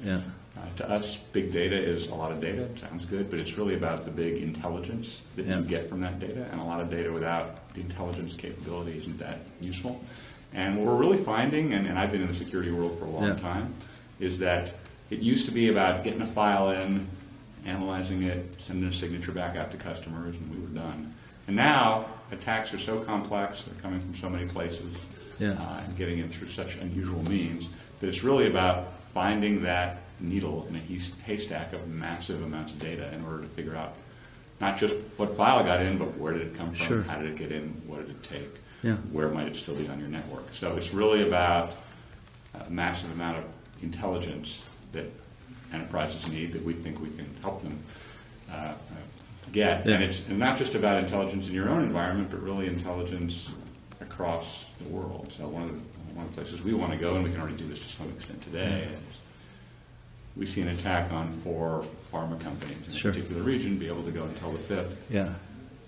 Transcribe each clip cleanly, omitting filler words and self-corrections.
Yeah. To us, big data is a lot of data. Sounds good, but it's really about the big intelligence that you get from that data, and a lot of data without the intelligence capability isn't that useful. And what we're really finding, and I've been in the security world for a long time, is that it used to be about getting a file in, analyzing it, sending a signature back out to customers, and we were done. And now, attacks are so complex, they're coming from so many places, and getting in through such unusual means, that it's really about finding that needle in a haystack of massive amounts of data in order to figure out not just what file got in, but where did it come from, how did it get in, what did it take, where might it still be on your network. So it's really about a massive amount of intelligence that enterprises need that we think we can help them get. And it's not just about intelligence in your own environment, but really intelligence across the world. So one of the places we want to go, and we can already do this to some extent today, is we see an attack on 4 pharma companies in a particular region, be able to go and tell the 5th,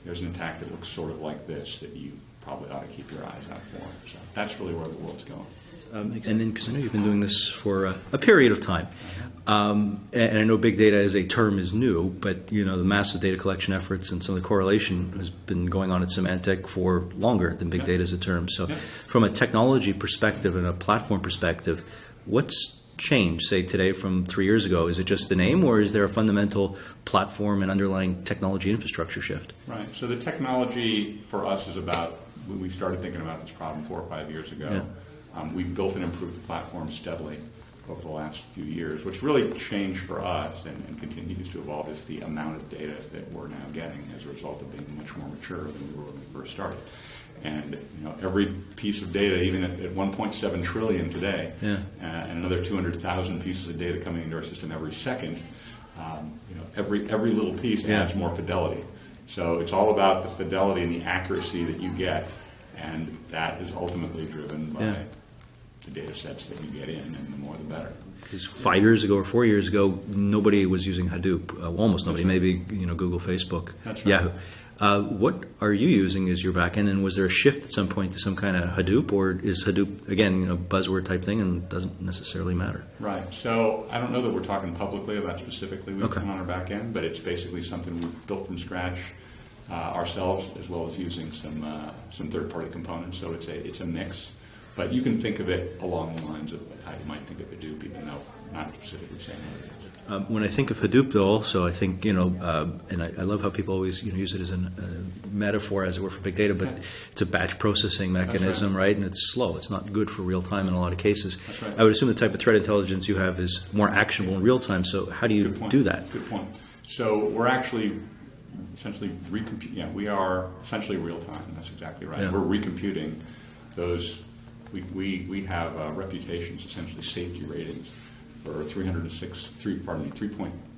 there's an attack that looks sort of like this that you probably ought to keep your eyes out for. So that's really where the world's going. And then, because I know you've been doing this for a period of time, and I know big data as a term is new, but the massive data collection efforts and some of the correlation has been going on at Symantec for longer than big data as a term. So, from a technology perspective and a platform perspective, what's changed, say, today from 3 years ago? Is it just the name, or is there a fundamental platform and underlying technology infrastructure shift? Right. So the technology for us is about, when we started thinking about this problem 4 or 5 years ago, we've built and improved the platform steadily over the last few years. What's really changed for us and continues to evolve is the amount of data that we're now getting as a result of being much more mature than we were when we first started. And every piece of data, even at 1.7 trillion today, and another 200,000 pieces of data coming into our system every second, every little piece adds more fidelity. So it's all about the fidelity and the accuracy that you get, and that is ultimately driven by the data sets that you get in, and the more the better. Because 5 years ago or 4 years ago, nobody was using Hadoop. Almost nobody. Maybe Google, Facebook, Yahoo. What are you using as your backend, and was there a shift at some point to some kind of Hadoop, or is Hadoop, again, buzzword type thing and doesn't necessarily matter? Right. So I don't know that we're talking publicly about specifically we've come on our backend, but it's basically something we've built from scratch ourselves, as well as using some third-party components. So it's a mix. But you can think of it along the lines of how you might think of Hadoop, even though not specifically saying what it is. When I think of Hadoop, though, also I think, and I love how people always use it as a metaphor, as it were, for big data, but it's a batch processing mechanism, right? And it's slow. It's not good for real time in a lot of cases. That's right. I would assume the type of threat intelligence you have is more actionable in real time. So how do you do that? Good point. So we're actually essentially we are essentially real time. That's exactly right. We're recomputing those. We have reputations, essentially safety ratings for we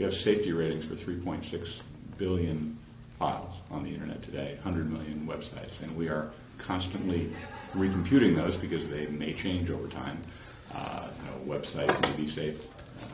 have safety ratings for 3.6 billion files on the internet today, 100 million websites, and we are constantly recomputing those because they may change over time. A website may be safe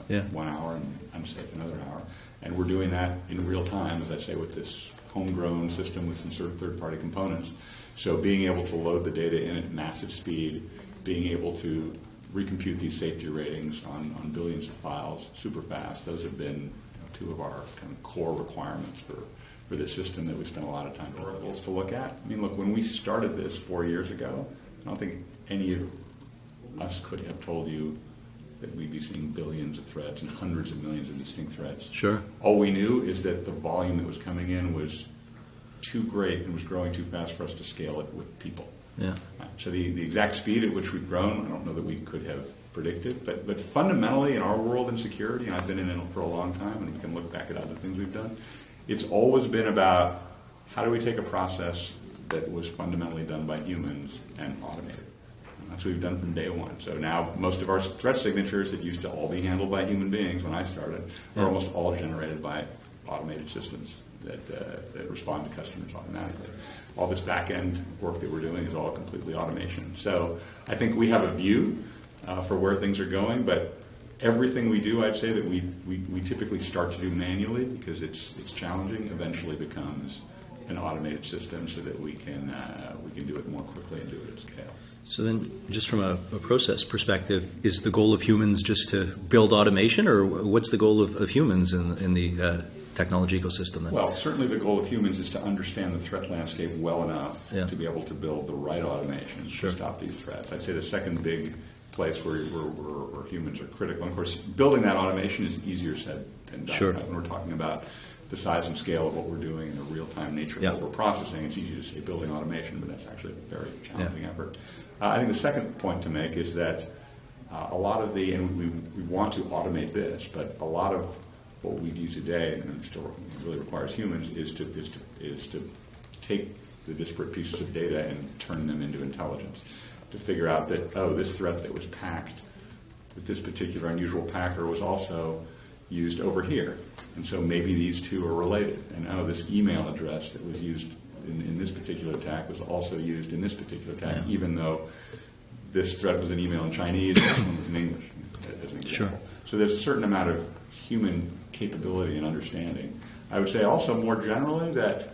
1 hour and unsafe another hour, and we're doing that in real time, as I say, with this homegrown system with some sort of third-party components. So being able to load the data in at massive speed, being able to recompute these safety ratings on billions of files super fast, those have been two of our kind of core requirements for this system that we spent a lot of time to look at. I mean, look, when we started this 4 years ago, I don't think any of us could have told you that we'd be seeing billions of threads and hundreds of millions of distinct threads. Sure. All we knew is that the volume that was coming in was too great and was growing too fast for us to scale it with people. Yeah. So the exact speed at which we've grown, I don't know that we could have predicted, but fundamentally in our world in security, and I've been in it for a long time, and we can look back at other things we've done, it's always been about how do we take a process that was fundamentally done by humans and automate it. And that's what we've done from day one. So now most of our threat signatures that used to all be handled by human beings when I started are almost all generated by automated systems that respond to customers automatically. All this back-end work that we're doing is all completely automation. So I think we have a view for where things are going, but everything we do, I'd say that we typically start to do manually because it's challenging, eventually becomes an automated system so that we can do it more quickly and do it at scale. So then, just from a process perspective, is the goal of humans just to build automation, or what's the goal of humans in the technology ecosystem then? Well, certainly the goal of humans is to understand the threat landscape well enough to be able to build the right automation to stop these threats. I'd say the second big place where humans are critical, and of course, building that automation is easier said than done. Sure. Right? When we're talking about the size and scale of what we're doing and the real-time nature of what we're processing, it's easy to say building automation, but that's actually a very challenging effort. I think the second point to make is that a lot of and we want to automate this, but a lot of what we do today, and still really requires humans, is to take the disparate pieces of data and turn them into intelligence, to figure out that, this threat that was packed with this particular unusual packer was also used over here. And so maybe these two are related. And this email address that was used in this particular attack was also used in this particular attack, even though this threat was an email in Chinese and this one was in English, as an example. Sure. So there's a certain amount of human capability and understanding. I would say also more generally that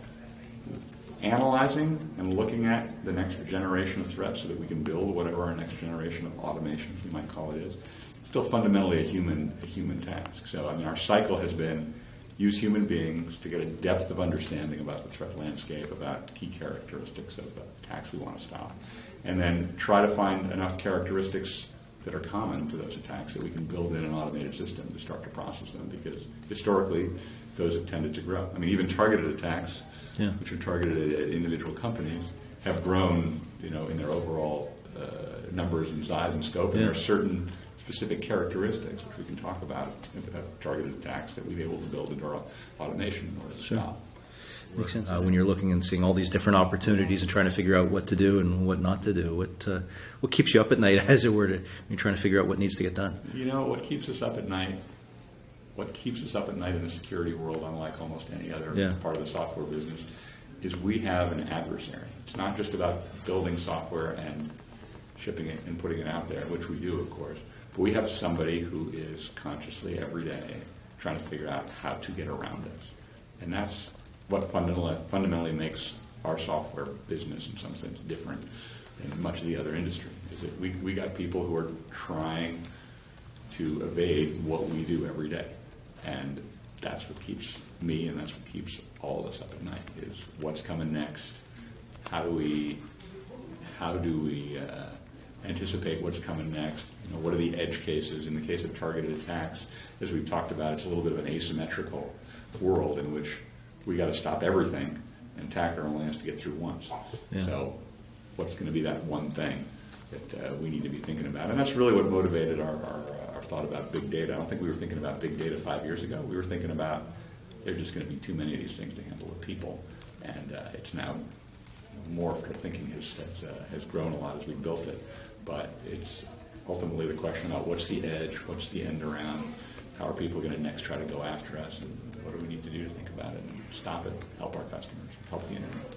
analyzing and looking at the next generation of threats so that we can build whatever our next generation of automation, we might call it, is still fundamentally a human task. So our cycle has been use human beings to get a depth of understanding about the threat landscape, about key characteristics of the attacks we want to stop, and then try to find enough characteristics that are common to those attacks that we can build in an automated system to start to process them, because historically those have tended to grow. Even targeted attacks, which are targeted at individual companies, have grown, in their overall numbers and size and scope, and there are certain specific characteristics, which we can talk about, of targeted attacks that we've been able to build into our automation in order to stop. Makes sense. When you're looking and seeing all these different opportunities and trying to figure out what to do and what not to do, what keeps you up at night, as it were, when you're trying to figure out what needs to get done? What keeps us up at night? What keeps us up at night in the security world, unlike almost any other part of the software business, is we have an adversary. It's not just about building software and shipping it and putting it out there, which we do, of course. But we have somebody who is consciously every day trying to figure out how to get around us. And that's what fundamentally makes our software business in some sense different than much of the other industry, is that we got people who are trying to evade what we do every day. And that's what keeps me and that's what keeps all of us up at night, is what's coming next. How do we anticipate what's coming next? What are the edge cases? In the case of targeted attacks, as we've talked about, it's a little bit of an asymmetrical world in which we got to stop everything, and attacker only has to get through once. So what's going to be that one thing that we need to be thinking about? And that's really what motivated our thought about big data. I don't think we were thinking about big data 5 years ago. We were thinking about there's just going to be too many of these things to handle with people. And it's now morphed. Our thinking has grown a lot as we've built it. But it's ultimately the question about what's the edge, what's the end around, how are people going to next try to go after us, and what do we need to do to think about it and stop it, help our customers, help the internet.